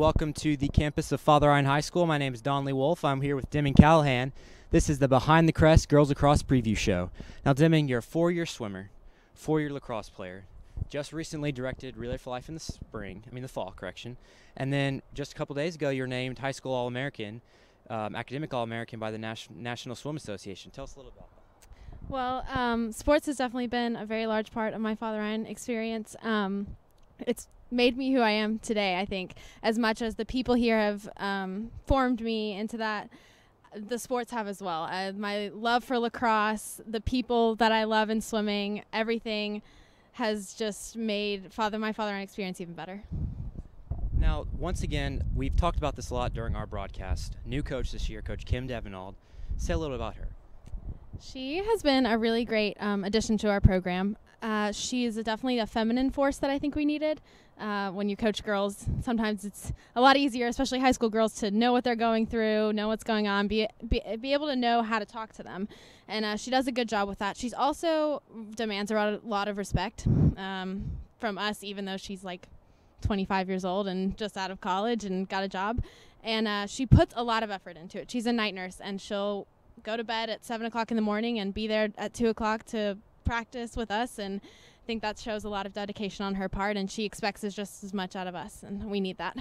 Welcome to the campus of Father Ryan High School. My name is Donnelly Wolf. I'm here with Deming Callahan. This is the Behind the Crest Girls Lacrosse Preview Show. Now, Deming, you're a four-year swimmer, four-year lacrosse player, just recently directed Relay for Life in the fall, and then just a couple days ago, you're named High School All-American, Academic All-American by the National Swim Association. Tell us a little about that. Well, sports has definitely been a very large part of my Father Ryan experience. It's made me who I am today, I think, as much as the people here have formed me into that. The sports have as well. My love for lacrosse, the people that I love in swimming, everything has just made my Father Ryan experience even better. Now, once again, we've talked about this a lot during our broadcast. New coach this year, Coach Kim Devenald. Say a little about her. She has been a really great addition to our program. She is definitely a feminine force that I think we needed. When you coach girls, sometimes it's a lot easier, especially high school girls, to know what they're going through, know what's going on, be able to know how to talk to them. And she does a good job with that. She's also demands a lot of respect from us, even though she's like 25 years old and just out of college and got a job. And she puts a lot of effort into it. She's a night nurse, and she'll go to bed at 7 o'clock in the morning and be there at 2 o'clock to practice with us, and I think that shows a lot of dedication on her part, and she expects just as much out of us, and we need that.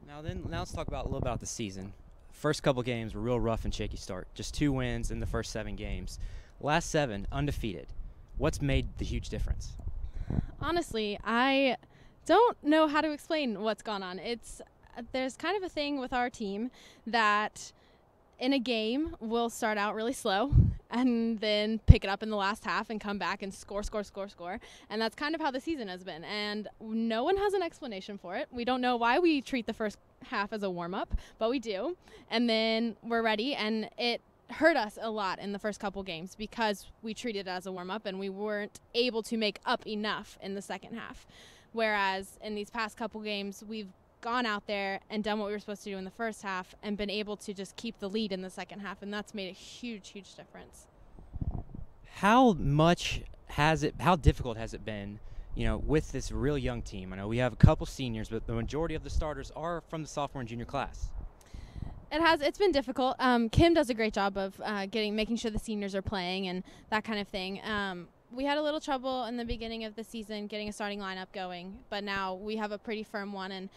Now let's talk about a little about the season. First couple games were real rough and shaky start. Just 2 wins in the first 7 games. Last 7 undefeated. What's made the huge difference? Honestly, I don't know how to explain what's gone on. There's kind of a thing with our team that in a game we'll start out really slow and then pick it up in the last half and come back and score. And that's kind of how the season has been. And no one has an explanation for it. We don't know why we treat the first half as a warm-up, but we do. And then we're ready, and it hurt us a lot in the first couple games because we treated it as a warm-up and we weren't able to make up enough in the second half. Whereas in these past couple games, we've gone out there and done what we were supposed to do in the first half and been able to just keep the lead in the second half, and that's made a huge difference. How difficult has it been, with this real young team? I know we have a couple seniors, but the majority of the starters are from the sophomore and junior class. It's been difficult. Kim does a great job of making sure the seniors are playing and that kind of thing. We had a little trouble in the beginning of the season getting a starting lineup going, but now we have a pretty firm one,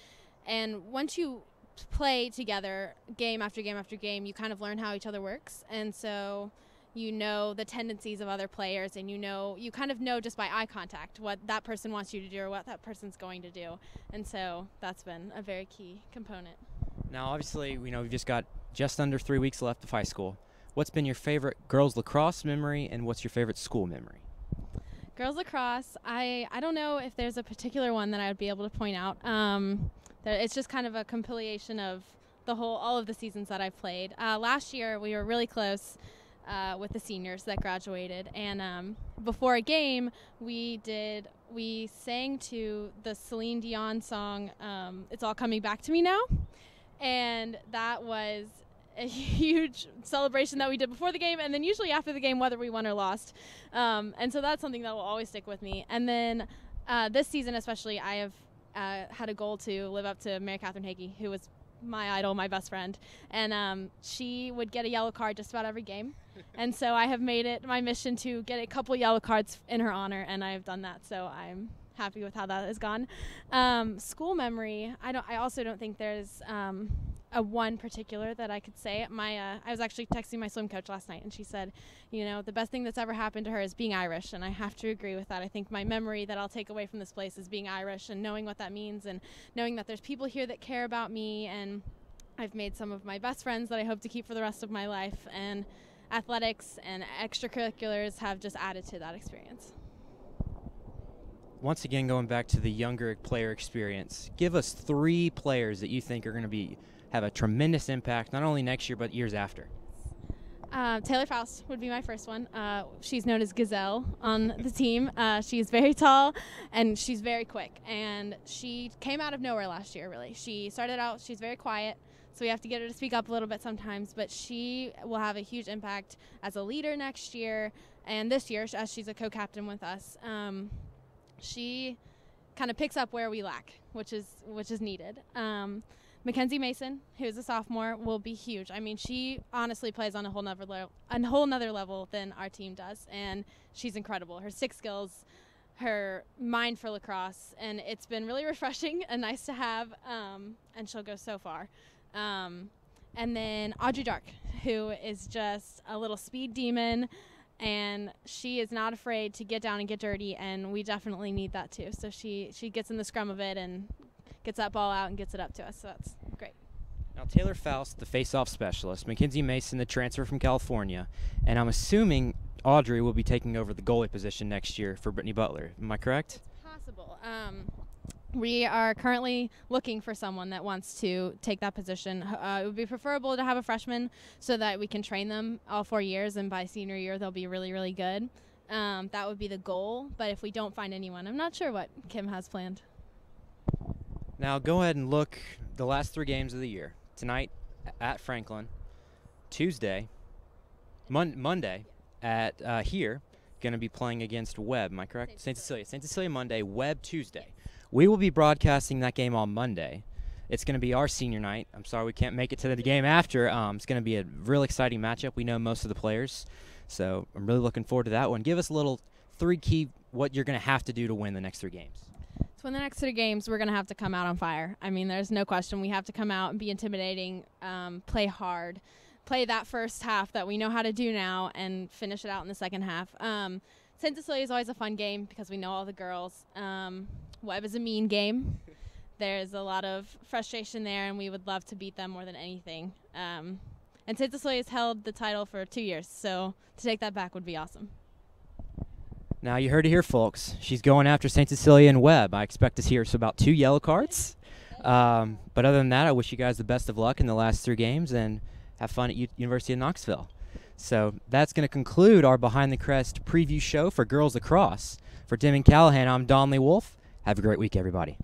and once you play together game after game after game, you kind of learn how each other works, and so you know the tendencies of other players, and you kind of know just by eye contact what that person wants you to do or what that person's going to do, and so that's been a very key component. Now, obviously, we've just got just under 3 weeks left of high school. What's been your favorite girls lacrosse memory, and what's your favorite school memory? Girls lacrosse, I don't know if there's a particular one that I would be able to point out. It's just kind of a compilation of all of the seasons that I've played. Last year we were really close with the seniors that graduated, and before a game we sang to the Celine Dion song, It's All Coming Back to Me Now, and that was a huge celebration that we did before the game, and then usually after the game, whether we won or lost. And so that's something that will always stick with me. And then this season especially, I have had a goal to live up to Mary Catherine Hagee, who was my idol, my best friend. And she would get a yellow card just about every game. And so I have made it my mission to get a couple yellow cards in her honor, and I have done that. So I'm happy with how that has gone. School memory, I also don't think there's a one particular that I could say. I was actually texting my swim coach last night, and she said, the best thing that's ever happened to her is being Irish, and I have to agree with that. I think my memory that I'll take away from this place is being Irish and knowing what that means, and knowing that there's people here that care about me, and I've made some of my best friends that I hope to keep for the rest of my life, and athletics and extracurriculars have just added to that experience. Once again, going back to the younger player experience, give us 3 players that you think are going to have a tremendous impact, not only next year, but years after. Taylor Faust would be my first one. She's known as Gazelle on the team. She's very tall, and she's very quick. And she came out of nowhere last year, really. She started out, she's very quiet, so we have to get her to speak up a little bit sometimes. But she will have a huge impact as a leader next year, and this year, as she's a co-captain with us. She kind of picks up where we lack, which is needed. Mackenzie Mason, who's a sophomore, will be huge. I mean, she honestly plays on a whole nother level than our team does, and she's incredible. Her stick skills, her mind for lacrosse, and it's been really refreshing and nice to have, and she'll go so far. And then Audrey Dark, who is just a little speed demon, and she is not afraid to get down and get dirty, and we definitely need that too. So she gets in the scrum of it and gets that ball out and gets it up to us, so that's great. Now, Taylor Faust, the face-off specialist, Mackenzie Mason, the transfer from California, and I'm assuming Audrey will be taking over the goalie position next year for Brittany Butler. Am I correct? It's possible. We are currently looking for someone that wants to take that position. It would be preferable to have a freshman so that we can train them all 4 years, and by senior year they'll be really, really good. That would be the goal, but if we don't find anyone, I'm not sure what Kim has planned. Now, go ahead and look the last 3 games of the year. Tonight at Franklin, Tuesday, Monday at here, going to be playing against Webb. Am I correct? St. Cecilia. St. Cecilia Monday, Webb Tuesday. We will be broadcasting that game on Monday. It's going to be our senior night. I'm sorry we can't make it to the game after. It's going to be a real exciting matchup. We know most of the players, so I'm really looking forward to that one. Give us a little 3 key what you're going to have to do to win the next 3 games. To win the next 3 games, we're going to have to come out on fire. I mean, there's no question. We have to come out and be intimidating, play hard, play that first half that we know how to do now, and finish it out in the second half. St. Cecilia is always a fun game because we know all the girls. Webb is a mean game. There's a lot of frustration there, and we would love to beat them more than anything. And St. Cecilia has held the title for 2 years, so to take that back would be awesome. Now, you heard it here, folks. She's going after St. Cecilia and Webb. I expect to see her about 2 yellow cards. But other than that, I wish you guys the best of luck in the last 3 games, and have fun at University of Knoxville. So that's going to conclude our Behind the Crest preview show for girls lacrosse. For Deming Callahan, I'm Donnelly Wolf. Have a great week, everybody.